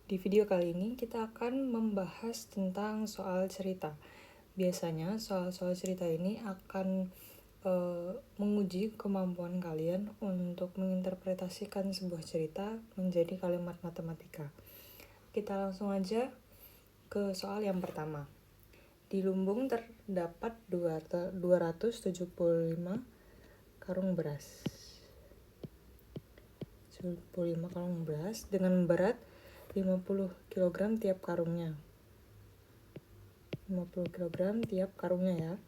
Di video kali ini kita akan membahas tentang soal cerita. Biasanya soal-soal cerita ini akan menguji kemampuan kalian untuk menginterpretasikan sebuah cerita menjadi kalimat matematika. Kita langsung aja ke soal yang pertama. Di lumbung terdapat 275 karung beras. 75 karung beras dengan berat 50 kg tiap karungnya. 50 kg tiap karungnya ya.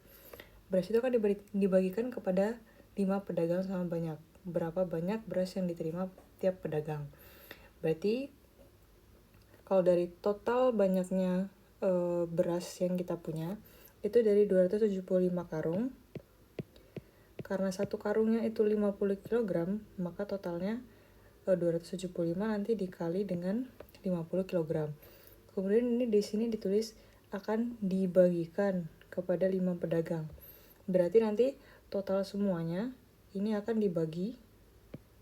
Beras itu akan dibagikan kepada 5 pedagang sama banyak. Berapa banyak beras yang diterima tiap pedagang. Berarti kalau dari total banyaknya beras yang kita punya, itu dari 275 karung. Karena satu karungnya itu 50 kg, maka totalnya 275 nanti dikali dengan 50 kg. Kemudian ini di sini ditulis akan dibagikan kepada 5 pedagang. Berarti nanti total semuanya ini akan dibagi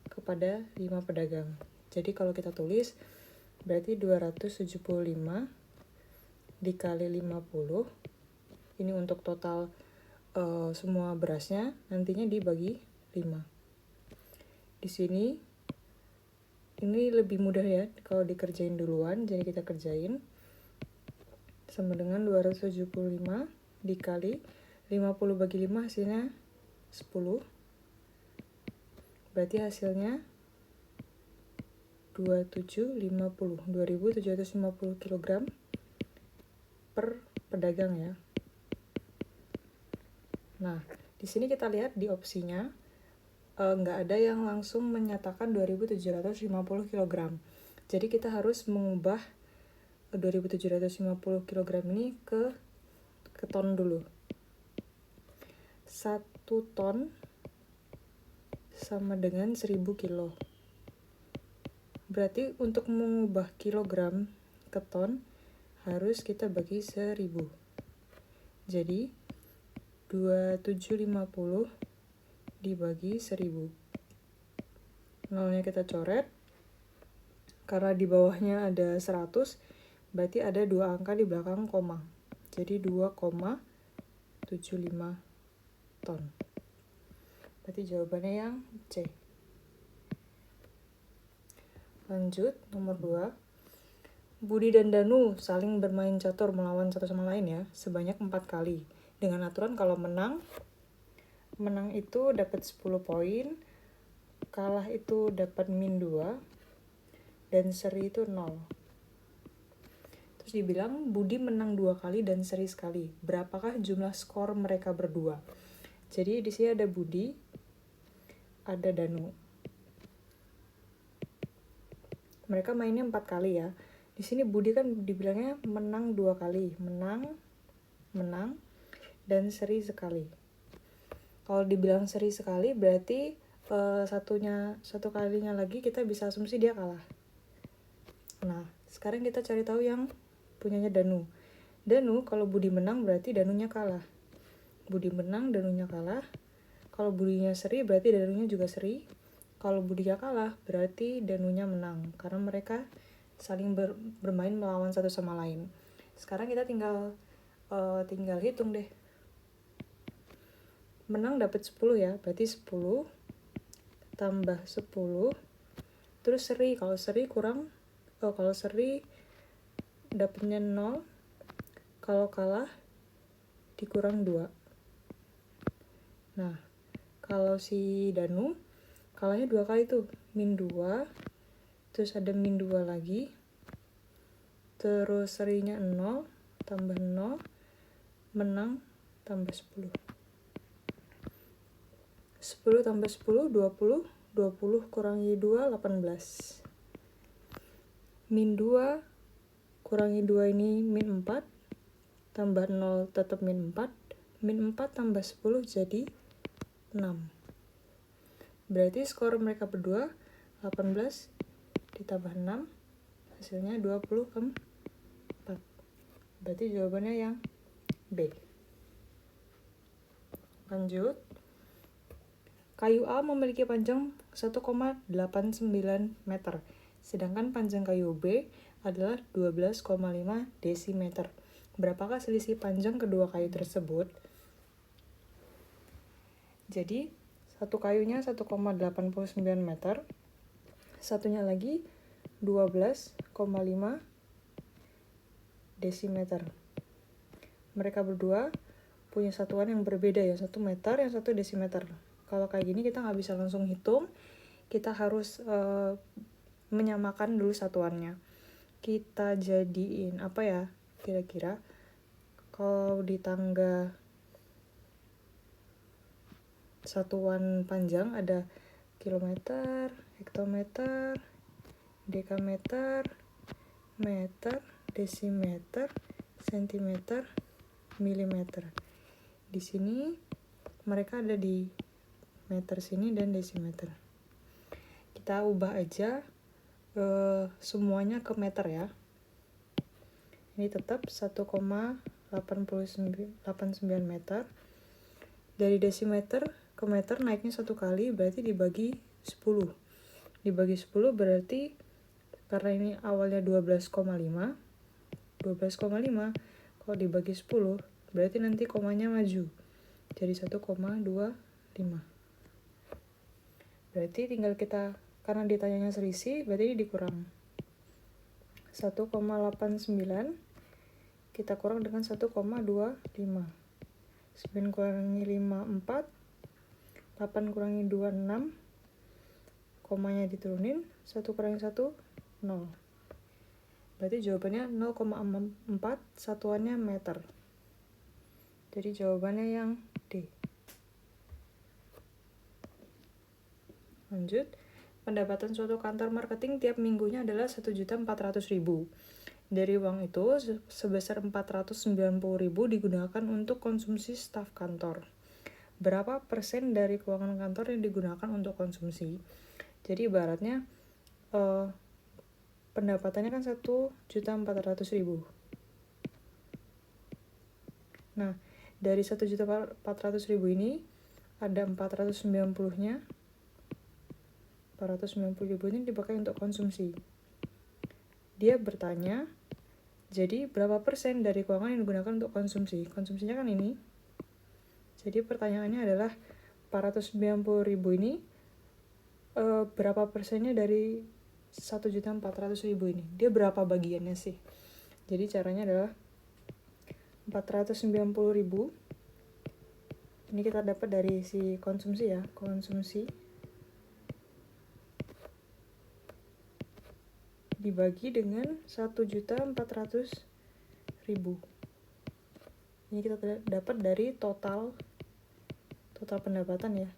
kepada 5 pedagang. Jadi kalau kita tulis berarti 275 dikali 50. Ini untuk total semua berasnya nantinya dibagi 5. Di sini ini lebih mudah ya kalau dikerjain duluan, jadi kita kerjain. Sama dengan 275 dikali 50 bagi 5 hasilnya 10. Berarti hasilnya 2750 kg per pedagang ya. Nah, di sini kita lihat di opsinya nggak ada yang langsung menyatakan 2750 kg. Jadi kita harus mengubah 2750 kg ini ke ton dulu. 1 ton sama dengan 1000 kilo. Berarti untuk mengubah kilogram ke ton harus kita bagi 1000. Jadi 2750 dibagi 1000. Nolnya kita coret. Karena di bawahnya ada 100, berarti ada 2 angka di belakang koma. Jadi 2,75 ton. Berarti jawabannya yang C. Lanjut, nomor 2. Budi dan Danu saling bermain catur melawan satu sama lain ya, sebanyak 4 kali. Dengan aturan kalau menang itu dapat 10 poin, kalah itu dapat -2, dan seri itu 0. Terus dibilang Budi menang 2 kali dan seri sekali. Berapakah jumlah skor mereka berdua? Jadi di sini ada Budi, ada Danu. Mereka mainnya 4 kali ya. Di sini Budi kan dibilangnya menang 2 kali. Menang, dan seri sekali. Kalau dibilang seri sekali berarti satu kalinya lagi kita bisa asumsi dia kalah. Nah, sekarang kita cari tahu yang punyanya Danu. Danu kalau Budi menang berarti Danunya kalah. Budi menang, Danunya kalah. Kalau Budinya seri berarti Danunya juga seri. Kalau Budinya kalah berarti Danunya menang. Karena mereka saling bermain melawan satu sama lain. Sekarang kita tinggal hitung deh. Menang dapat 10 ya, berarti 10 tambah 10. Terus seri, kalau seri dapatnya 0. Kalau kalah dikurang 2. Nah, kalau si Danu kalahnya 2 kali tuh, -2. Terus ada -2 lagi. Terus serinya 0 tambah 0. Menang tambah 10. 10 tambah 10, 20. 20 kurangi 2, 18. -2 kurangi 2 ini -4. Tambah 0 tetap -4. -4 tambah 10 jadi 6. Berarti skor mereka berdua 18 ditambah 6. Hasilnya 24. Berarti jawabannya yang B. Lanjut. Kayu A memiliki panjang 1,89 meter, Sedangkan panjang kayu B adalah 12,5 desimeter. Berapakah selisih panjang kedua kayu tersebut? Jadi, satu kayunya 1,89 meter, satunya lagi 12,5 desimeter. Mereka berdua punya satuan yang berbeda ya, 1 meter, yang 1 desimeter. Kalau kayak gini kita nggak bisa langsung hitung, kita harus menyamakan dulu satuannya. Kita jadiin apa ya, kira-kira kalau di tangga satuan panjang ada kilometer, hektometer, dekameter, meter, desimeter, sentimeter, milimeter. Di sini mereka ada di meter sini dan desimeter. Kita ubah aja semuanya ke meter ya. Ini tetap 1,89 meter. Dari desimeter ke meter naiknya 1 kali, berarti dibagi 10. Dibagi 10 berarti karena ini awalnya 12,5 kalau dibagi 10 berarti nanti komanya maju jadi 1,25. Berarti tinggal kita, karena ditanyanya selisih, berarti ini dikurang 1,89 kita kurang dengan 1,25. 9 kurangi 5 4, 8 kurangi 2 6, komanya diturunin, 1 kurangi 1 0. Berarti jawabannya 0,4, satuannya meter. Jadi jawabannya yang D. Lanjut, pendapatan suatu kantor marketing tiap minggunya adalah 1.400.000. Dari uang itu, sebesar 490.000 digunakan untuk konsumsi staf kantor. Berapa persen dari keuangan kantor yang digunakan untuk konsumsi? Jadi ibaratnya pendapatannya kan 1.400.000. Nah, dari 1.400.000 ini ada 490-nya. 490.000 ini dipakai untuk konsumsi. Dia bertanya, jadi berapa persen dari keuangan yang digunakan untuk konsumsi? Konsumsinya kan ini. Jadi pertanyaannya adalah 490.000 ini berapa persennya dari 1.400.000 ini? Dia berapa bagiannya sih? Jadi caranya adalah 490.000 ini kita dapat dari si konsumsi ya, konsumsi dibagi dengan 1.400.000. Ini kita dapat dari total pendapatan ya.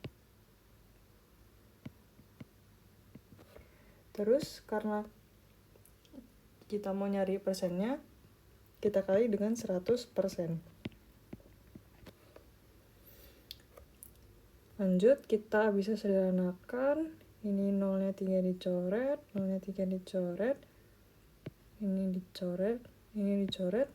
Terus karena kita mau nyari persennya, kita kali dengan 100%. Lanjut, kita bisa sederhanakan. Ini nolnya 3 dicoret, nolnya 3 dicoret, ini dicoret, ini dicoret.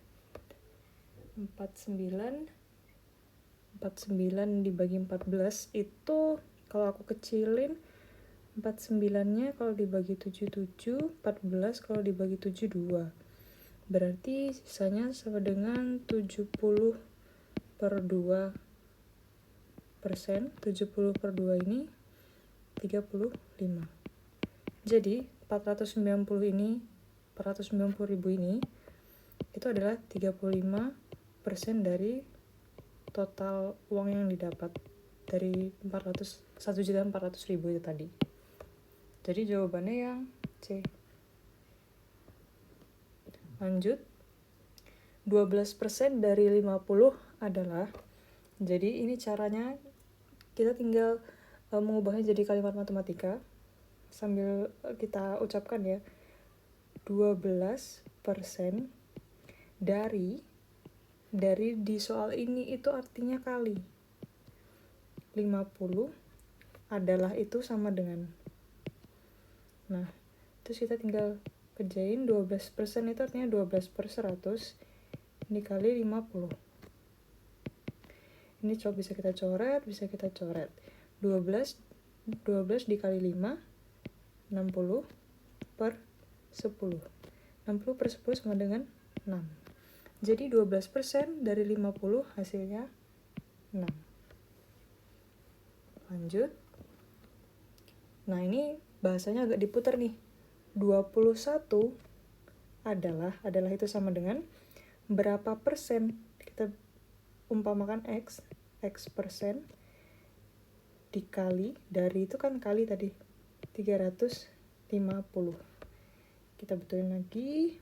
49 dibagi 14 itu kalau aku kecilin 49-nya kalau dibagi 77, 14 kalau dibagi 72. Berarti sisanya sama dengan 70/2%. 70/2 ini 35. Jadi 490.000 ini itu adalah 35% dari total uang yang didapat dari 1.400.000 itu tadi. Jadi jawabannya yang C. Lanjut, 12% dari 50 adalah, jadi ini caranya kita tinggal mengubahnya jadi kalimat matematika sambil kita ucapkan ya. 12% dari di soal ini itu artinya kali. 50 adalah itu sama dengan. Nah, terus kita tinggal kerjain 12% itu artinya 12/100 dikali 50. Ini coba bisa kita coret. 12 dikali 5, 60/100. 10. 60 per 10 sama dengan 6. Jadi 12% dari 50 hasilnya 6. Lanjut. Nah, ini bahasanya agak diputar nih. 21 adalah itu sama dengan berapa persen, kita umpamakan X persen dikali, dari itu kan kali tadi, 350. Kita betulin lagi,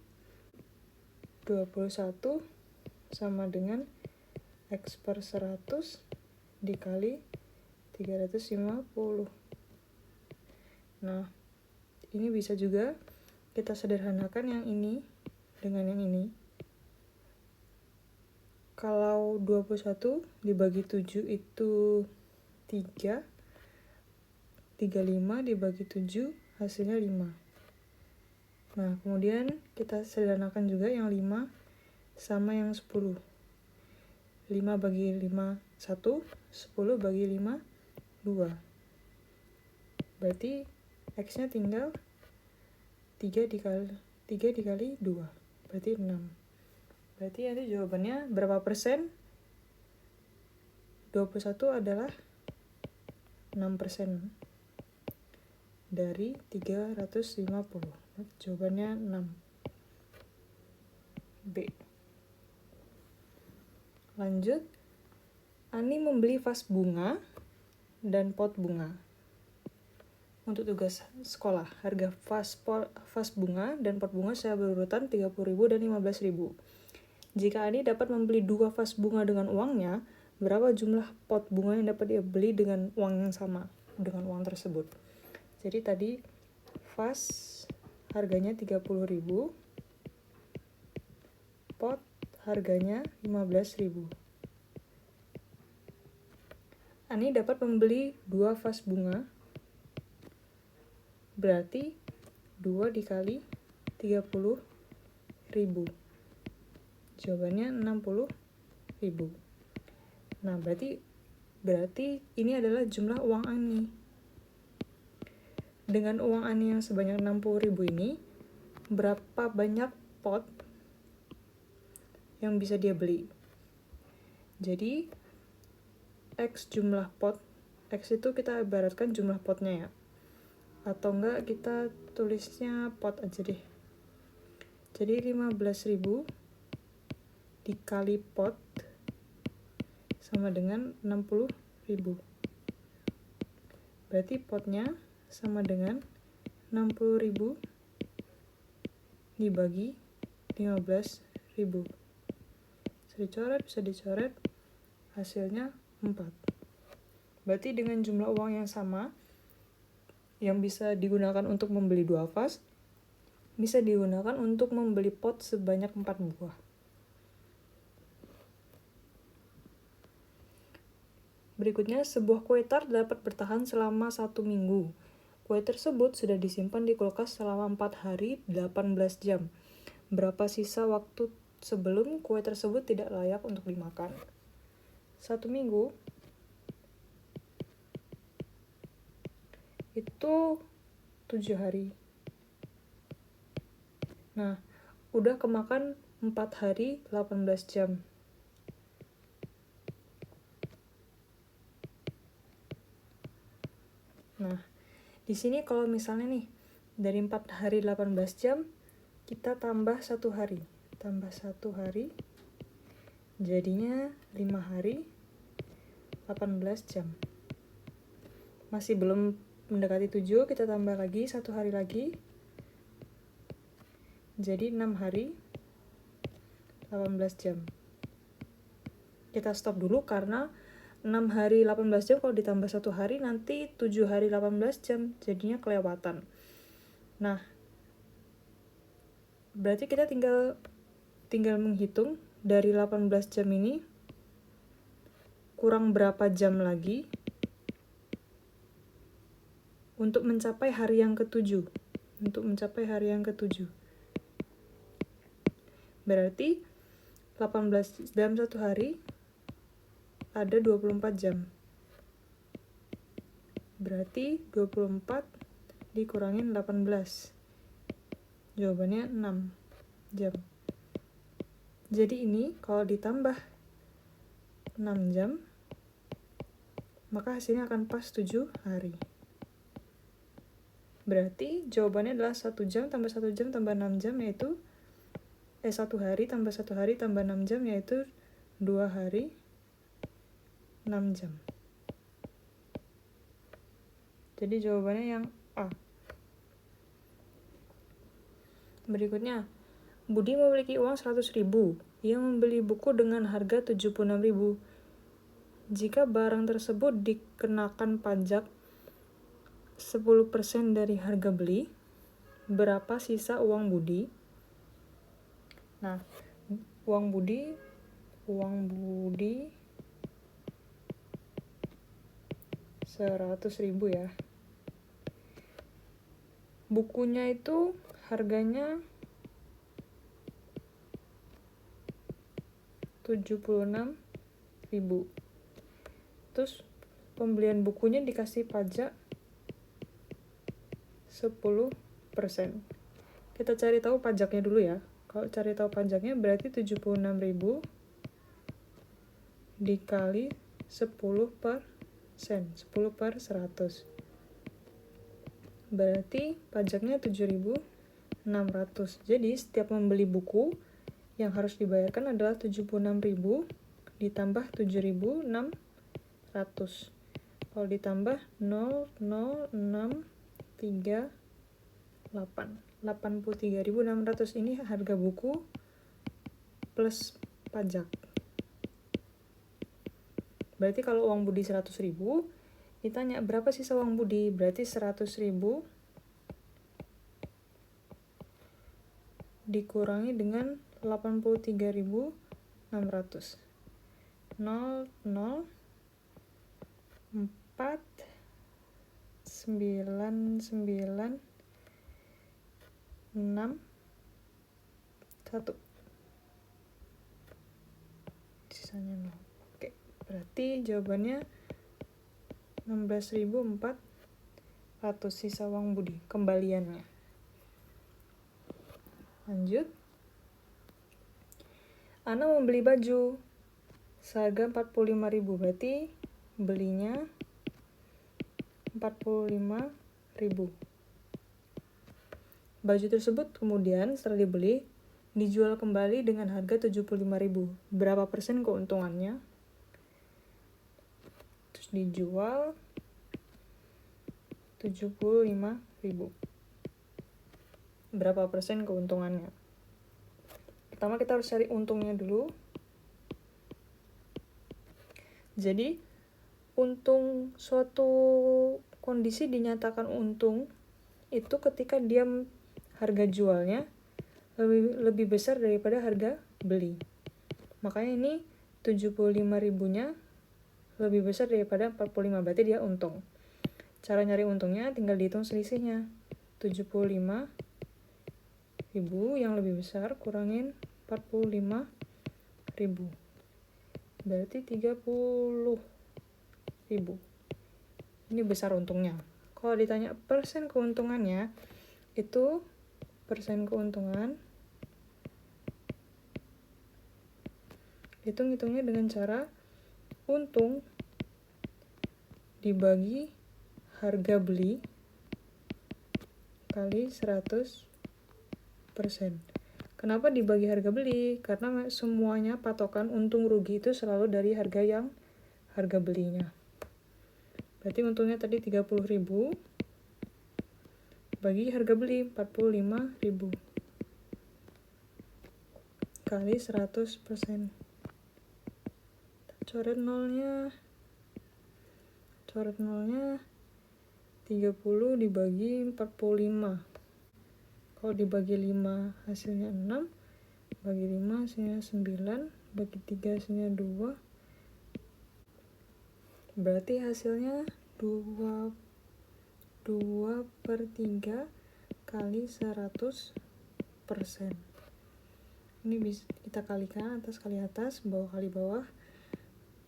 21 sama dengan X per 100 dikali 350. Nah, ini bisa juga kita sederhanakan yang ini dengan yang ini. Kalau 21 dibagi 7 itu 3. 35 dibagi 7 hasilnya 5. Nah, kemudian kita sederhanakan juga yang 5 sama yang 10. 5 bagi 5, 1. 10 bagi 5, 2. Berarti X-nya tinggal 3 dikali 2. Berarti 6. Berarti nanti jawabannya berapa persen? 21 adalah 6% dari 350. Jawabannya 6. B. Lanjut. Ani membeli vas bunga dan pot bunga. Untuk tugas sekolah, harga vas bunga dan pot bunga secara berurutan 30.000 dan 15.000. Jika Ani dapat membeli 2 vas bunga dengan uangnya, berapa jumlah pot bunga yang dapat dia beli dengan uang yang sama, dengan uang tersebut? Jadi tadi vas harganya 30.000, pot harganya 15.000. Ani dapat membeli 2 vas bunga, berarti 2 dikali 30.000. Jawabannya 60.000. Nah, berarti ini adalah jumlah uang Ani. Dengan uang Ani yang sebanyak 60.000 ini, berapa banyak pot yang bisa dia beli? Jadi, X jumlah pot, X itu kita ibaratkan jumlah potnya ya. Atau enggak kita tulisnya pot aja deh. Jadi 15.000 dikali pot sama dengan 60.000. Berarti potnya sama dengan 60.000 dibagi 15.000. Bisa dicoret, hasilnya 4. Berarti dengan jumlah uang yang sama, yang bisa digunakan untuk membeli 2 vas, bisa digunakan untuk membeli pot sebanyak 4 buah. Berikutnya, sebuah kue tart dapat bertahan selama 1 minggu. Kue tersebut sudah disimpan di kulkas selama 4 hari 18 jam. Berapa sisa waktu sebelum kue tersebut tidak layak untuk dimakan? 1 minggu itu 7 hari. Nah, udah kemakan 4 hari 18 jam. Nah, di sini kalau misalnya nih, dari 4 hari 18 jam, kita tambah 1 hari. Tambah 1 hari, jadinya 5 hari 18 jam. Masih belum mendekati 7, kita tambah lagi 1 hari lagi. Jadi 6 hari 18 jam. Kita stop dulu karena 6 hari 18 jam kalau ditambah 1 hari nanti 7 hari 18 jam, jadinya kelewatan. Nah, berarti kita tinggal menghitung dari 18 jam ini kurang berapa jam lagi untuk mencapai hari yang ke-7. Berarti 18 dalam 1 hari ada 24 jam. Berarti 24 dikurangin 18. Jawabannya 6 jam. Jadi ini kalau ditambah 6 jam, maka hasilnya akan pas 7 hari. Berarti jawabannya adalah 1 jam tambah 1 jam tambah 6 jam yaitu 1 hari tambah 1 hari tambah 6 jam yaitu 2 hari 6 jam. Jadi jawabannya yang A. Berikutnya, Budi memiliki uang 100.000. Ia membeli buku dengan harga 76.000. Jika barang tersebut dikenakan pajak 10% dari harga beli, berapa sisa uang Budi? Nah, uang Budi 100.000 ya. Bukunya itu harganya 76.000. Terus pembelian bukunya dikasih pajak 10%. Kita cari tahu pajaknya dulu ya. Kalau cari tahu pajaknya berarti 76.000 dikali 10%. 10/100. Berarti pajaknya 7.600. Jadi setiap membeli buku yang harus dibayarkan adalah 76.000 ditambah 7.600. Kalau ditambah 0,0638. 83.600 ini harga buku plus pajak. Berarti kalau uang Budi 100.000, ditanya berapa sisa uang Budi? Berarti 100.000 dikurangi dengan 83.600. 0,049961. Sisanya 0. Oke, berarti jawabannya 16.400 sisa uang Budi, kembaliannya. Lanjut. Ana membeli baju seharga 45.000, berarti belinya 45.000. Baju tersebut kemudian setelah dibeli dijual kembali dengan harga 75.000. Berapa persen keuntungannya? Terus dijual 75.000. Berapa persen keuntungannya? Pertama kita harus cari untungnya dulu. Jadi untung suatu kondisi dinyatakan untung itu ketika dia harga jualnya lebih besar daripada harga beli. Makanya ini 75.000-nya lebih besar daripada 45, berarti dia untung. Cara nyari untungnya tinggal dihitung selisihnya. 75.000 yang lebih besar kurangin 45.000. Berarti 30.000. Ini besar untungnya. Kalau ditanya persen keuntungannya, itu persen keuntungan hitungnya dengan cara untung dibagi harga beli kali 100%. Kenapa dibagi harga beli? Karena semuanya patokan untung rugi itu selalu dari harga belinya. Berarti untungnya tadi 30.000 bagi harga beli 45.000 kali 100%. Coret nolnya 30 dibagi 45. Kalau dibagi 5 hasilnya 6, bagi 5 hasilnya 9, bagi 3 hasilnya 2. Berarti hasilnya 2/3 kali 100%. Ini bisa kita kalikan atas kali atas, bawah kali bawah.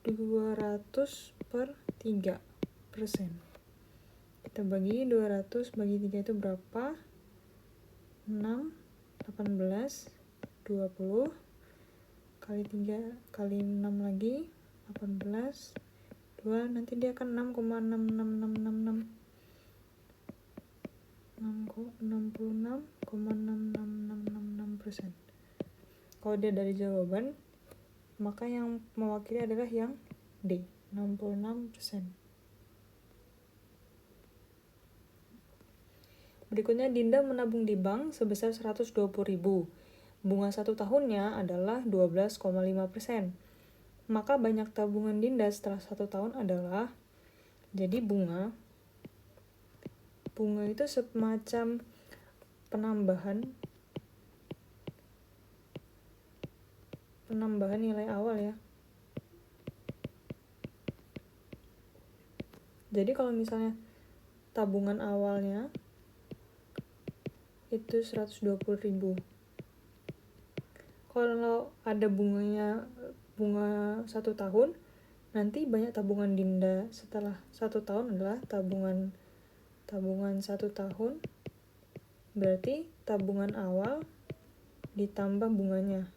200/3%. Kita bagi 200 bagi 3 itu berapa? 6, 18, 20, kali 3, kali 6 lagi, 18, 2, nanti dia akan 6,6666. 66,66666%. Kalau dia dari jawaban, maka yang mewakili adalah yang D, 66%. Berikutnya, Dinda menabung di bank sebesar 120.000. Bunga 1 tahunnya adalah 12,5%. Maka banyak tabungan Dinda setelah 1 tahun adalah, jadi bunga itu semacam penambahan nilai awal ya. Jadi kalau misalnya tabungan awalnya itu 120.000. Kalau ada bunga 1 tahun, nanti banyak tabungan Dinda setelah 1 tahun adalah tabungan 1 tahun, berarti tabungan awal ditambah bunganya.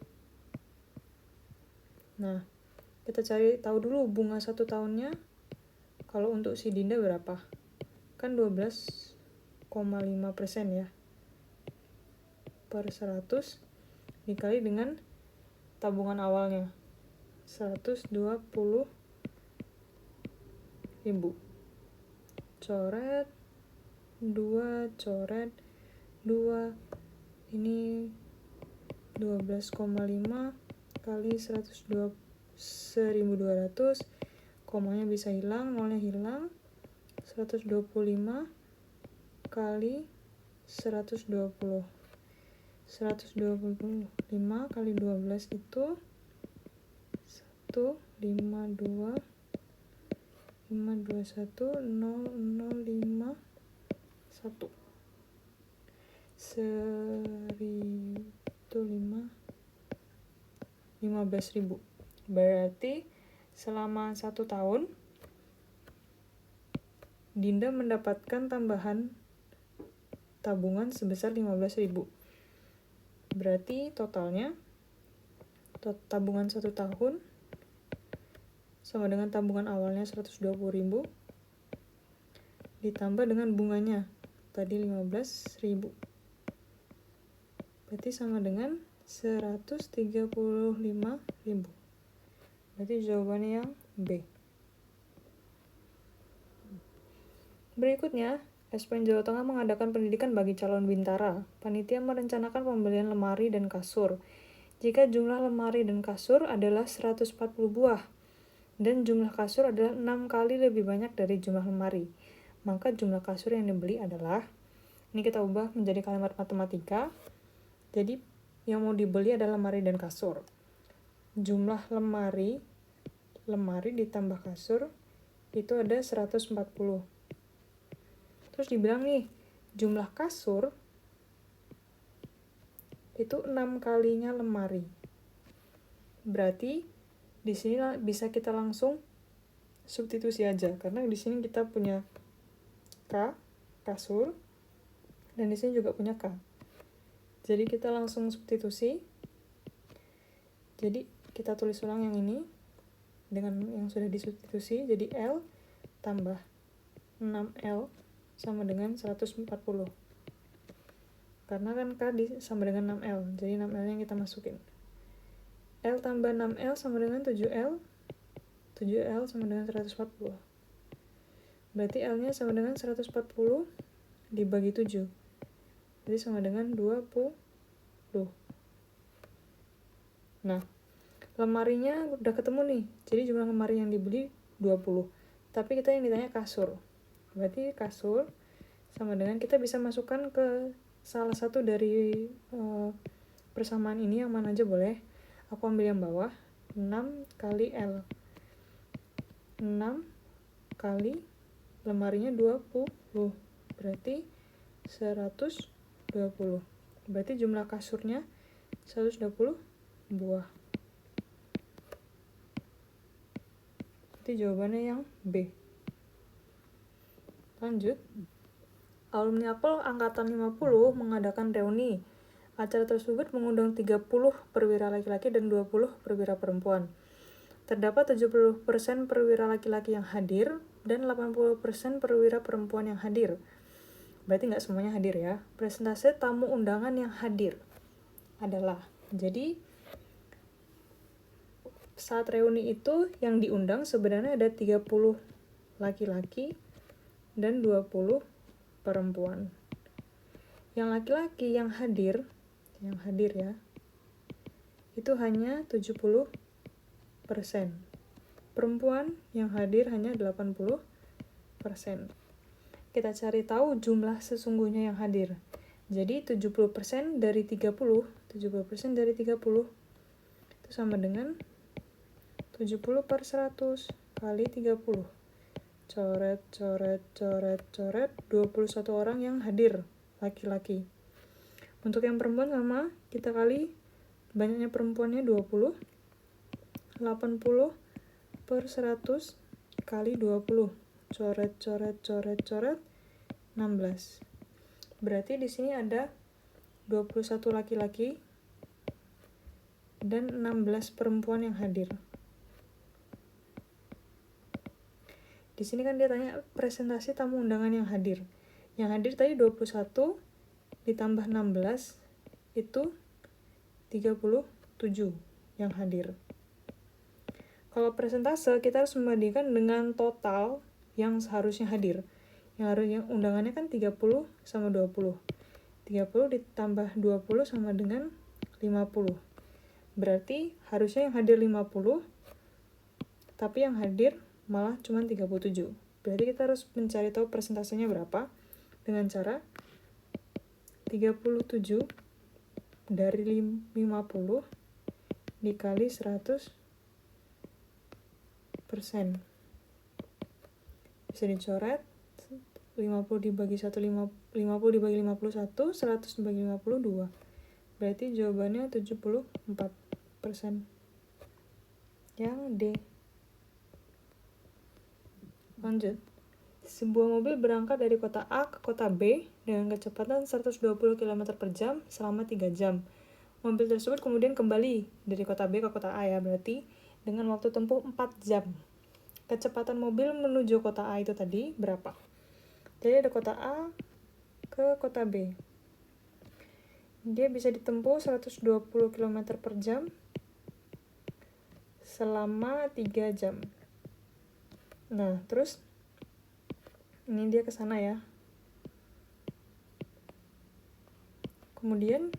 Nah, kita cari tahu dulu bunga 1 tahunnya. Kalau untuk si Dinda berapa? Kan 12,5% ya. Per 100 dikali dengan tabungan awalnya. 120.000. Coret 2, coret 2, ini 12,5 kali 1.200, komanya bisa hilang, nolnya hilang, 125 kali 120. 125 kali 12 itu 152 521 0051 15.000. Berarti selama 1 tahun Dinda mendapatkan tambahan tabungan sebesar 15.000. Berarti totalnya tabungan 1 tahun sama dengan tabungan awalnya 120.000 ditambah dengan bunganya tadi 15.000. Berarti sama dengan 135.000. Berarti jawabannya yang B. Berikutnya, SPN Jawa Tengah mengadakan pendidikan bagi calon bintara. Panitia merencanakan pembelian lemari dan kasur. Jika jumlah lemari dan kasur adalah 140 buah, dan jumlah kasur adalah 6 kali lebih banyak dari jumlah lemari, maka jumlah kasur yang dibeli adalah, ini kita ubah menjadi kalimat matematika, jadi yang mau dibeli adalah lemari dan kasur. Jumlah lemari ditambah kasur itu ada 140. Terus dibilang nih, jumlah kasur itu 6 kalinya lemari. Berarti di sini bisa kita langsung substitusi aja, karena di sini kita punya K, kasur, dan di sini juga punya K. Jadi kita langsung substitusi. Jadi kita tulis ulang yang ini dengan yang sudah disubstitusi, jadi L tambah 6L sama dengan 140. Karena kan K sama dengan 6L, jadi 6L yang kita masukin. L tambah 6L sama dengan 7L. 7L sama dengan 140. Berarti L-nya sama dengan 140 dibagi 7. Jadi sama dengan 20. Nah, lemarinya udah ketemu nih. Jadi jumlah lemari yang dibeli 20. Tapi kita yang ditanya kasur. Berarti kasur sama dengan, kita bisa masukkan ke salah satu dari persamaan ini, yang mana aja boleh. Aku ambil yang bawah, 6 kali L. 6 kali lemarinya 20. Berarti 120. Berarti jumlah kasurnya 120 buah. Berarti jawabannya yang B. Lanjut. Alumni Akpol Angkatan 50 mengadakan reuni. Acara tersebut mengundang 30 perwira laki-laki dan 20 perwira perempuan. Terdapat 70% perwira laki-laki yang hadir dan 80% perwira perempuan yang hadir. Berarti nggak semuanya hadir ya. Presentase tamu undangan yang hadir adalah, jadi saat reuni itu yang diundang sebenarnya ada 30 laki-laki dan 20 perempuan. Yang laki-laki yang hadir ya, itu hanya 70%. Perempuan yang hadir hanya 80%. Kita cari tahu jumlah sesungguhnya yang hadir. Jadi 70% dari 30 itu sama dengan 70 per 100 kali 30. Coret, 21 orang yang hadir, laki-laki. Untuk yang perempuan sama, kita kali banyaknya perempuannya 20. 80 per 100 kali 20. Coret, 16. Berarti di sini ada 21 laki-laki dan 16 perempuan yang hadir. Di sini kan dia tanya presentasi tamu undangan yang hadir. Yang hadir tadi 21 ditambah 16 itu 37 yang hadir. Kalau presentase kita harus membandingkan dengan total yang seharusnya hadir. Yang undangannya kan 30 sama 20. 30 ditambah 20 sama dengan 50. Berarti harusnya yang hadir 50, tapi yang hadir malah cuma 37. Berarti kita harus mencari tahu persentasenya berapa dengan cara 37 dari 50 dikali 100%. Bisa dicoret, 50 dibagi 50 dibagi 51, 100 dibagi 52. Berarti jawabannya 74%. Yang D. Lanjut. Sebuah mobil berangkat dari kota A ke kota B dengan kecepatan 120 km per jam selama 3 jam. Mobil tersebut kemudian kembali dari kota B ke kota A ya, berarti dengan waktu tempuh 4 jam. Kecepatan mobil menuju kota A itu tadi berapa? Jadi ada kota A ke kota B. Dia bisa ditempuh 120 km per jam selama 3 jam. Nah, terus ini dia ke sana ya. Kemudian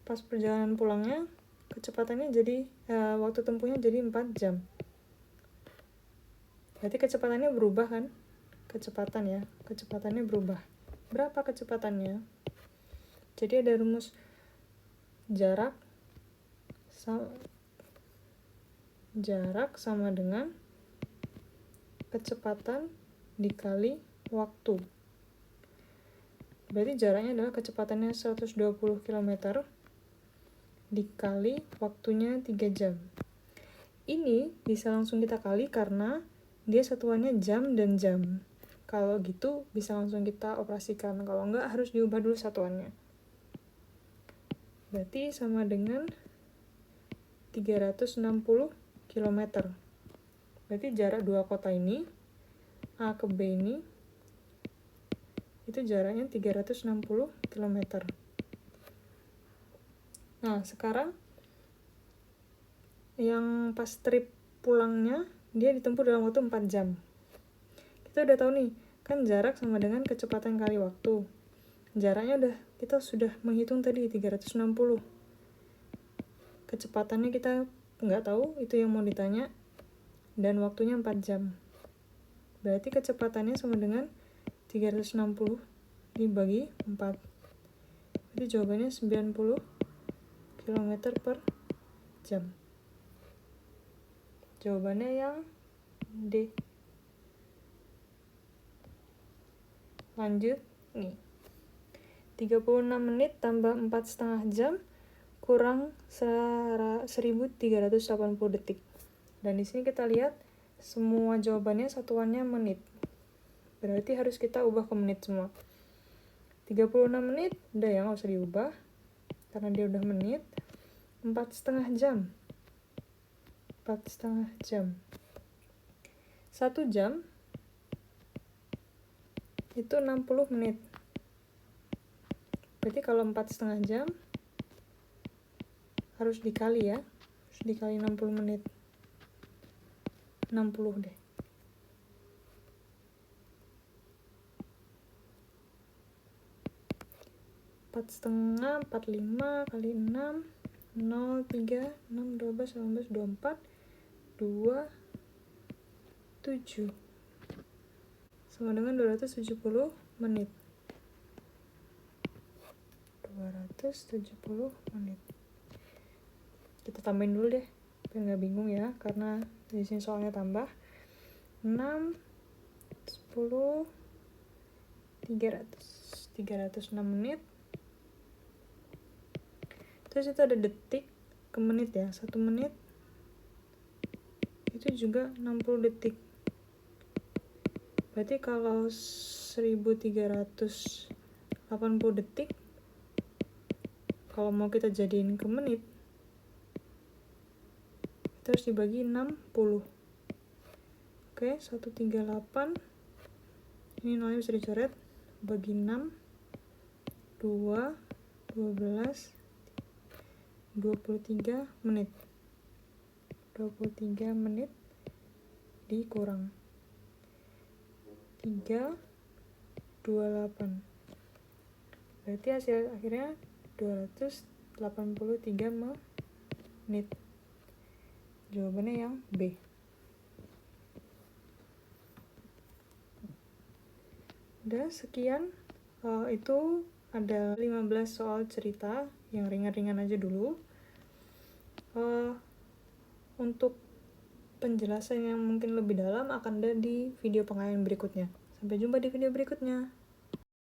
pas perjalanan pulangnya kecepatannya jadi waktu tempuhnya jadi 4 jam. Berarti kecepatannya berubah kan? Kecepatannya berubah. Berapa kecepatannya? Jadi ada rumus jarak sama dengan kecepatan dikali waktu. Berarti jaraknya adalah kecepatannya 120 km dikali waktunya 3 jam. Ini bisa langsung kita kali karena dia satuannya jam dan jam. Kalau gitu bisa langsung kita operasikan. Kalau enggak harus diubah dulu satuannya. Berarti sama dengan 360 km. Berarti jarak dua kota ini, A ke B ini, itu jaraknya 360 km. Nah, sekarang yang pas trip pulangnya, dia ditempuh dalam waktu 4 jam. Kita udah tahu nih, kan jarak sama dengan kecepatan kali waktu. Jaraknya kita sudah menghitung tadi 360. Kecepatannya kita nggak tahu, itu yang mau ditanya. Dan waktunya 4 jam. Berarti kecepatannya sama dengan 360 dibagi 4. Jadi jawabannya 90 km per jam. Jawabannya yang D. Lanjut nih. 36 menit tambah 4,5 jam kurang 1380 detik. Dan di sini kita lihat semua jawabannya satuannya menit. Berarti harus kita ubah ke menit semua. 36 menit, udah ya nggak usah diubah karena dia udah menit. 4,5 jam. 4,5 jam. 1 jam itu 60 menit. Berarti kalau 4,5 jam harus dikali ya. Harus dikali 60 menit. 60 deh. 4,5, 45 kali 6, 0, 3, 6, 12, 19, 24, 2, 7. Sama dengan 270 menit. 270 menit. Kita tambahin dulu deh, biar nggak bingung ya, karena di sini soalnya tambah. 6, 10, 306 menit. Terus itu ada detik ke menit ya, 1 menit itu juga 60 detik. Berarti kalau 1380 detik, kalau mau kita jadiin ke menit, itu harus dibagi 60. Oke, 138. Ini nolnya bisa dicoret. Bagi 6, 2, 12, 23 menit. 23 menit dikurang 3, 28. Berarti hasil akhirnya 283 menit. Jawabannya yang B. Udah, sekian. Itu ada 15 soal cerita yang ringan-ringan aja dulu. Untuk penjelasan yang mungkin lebih dalam akan ada di video pengalihan berikutnya. Sampai jumpa di video berikutnya.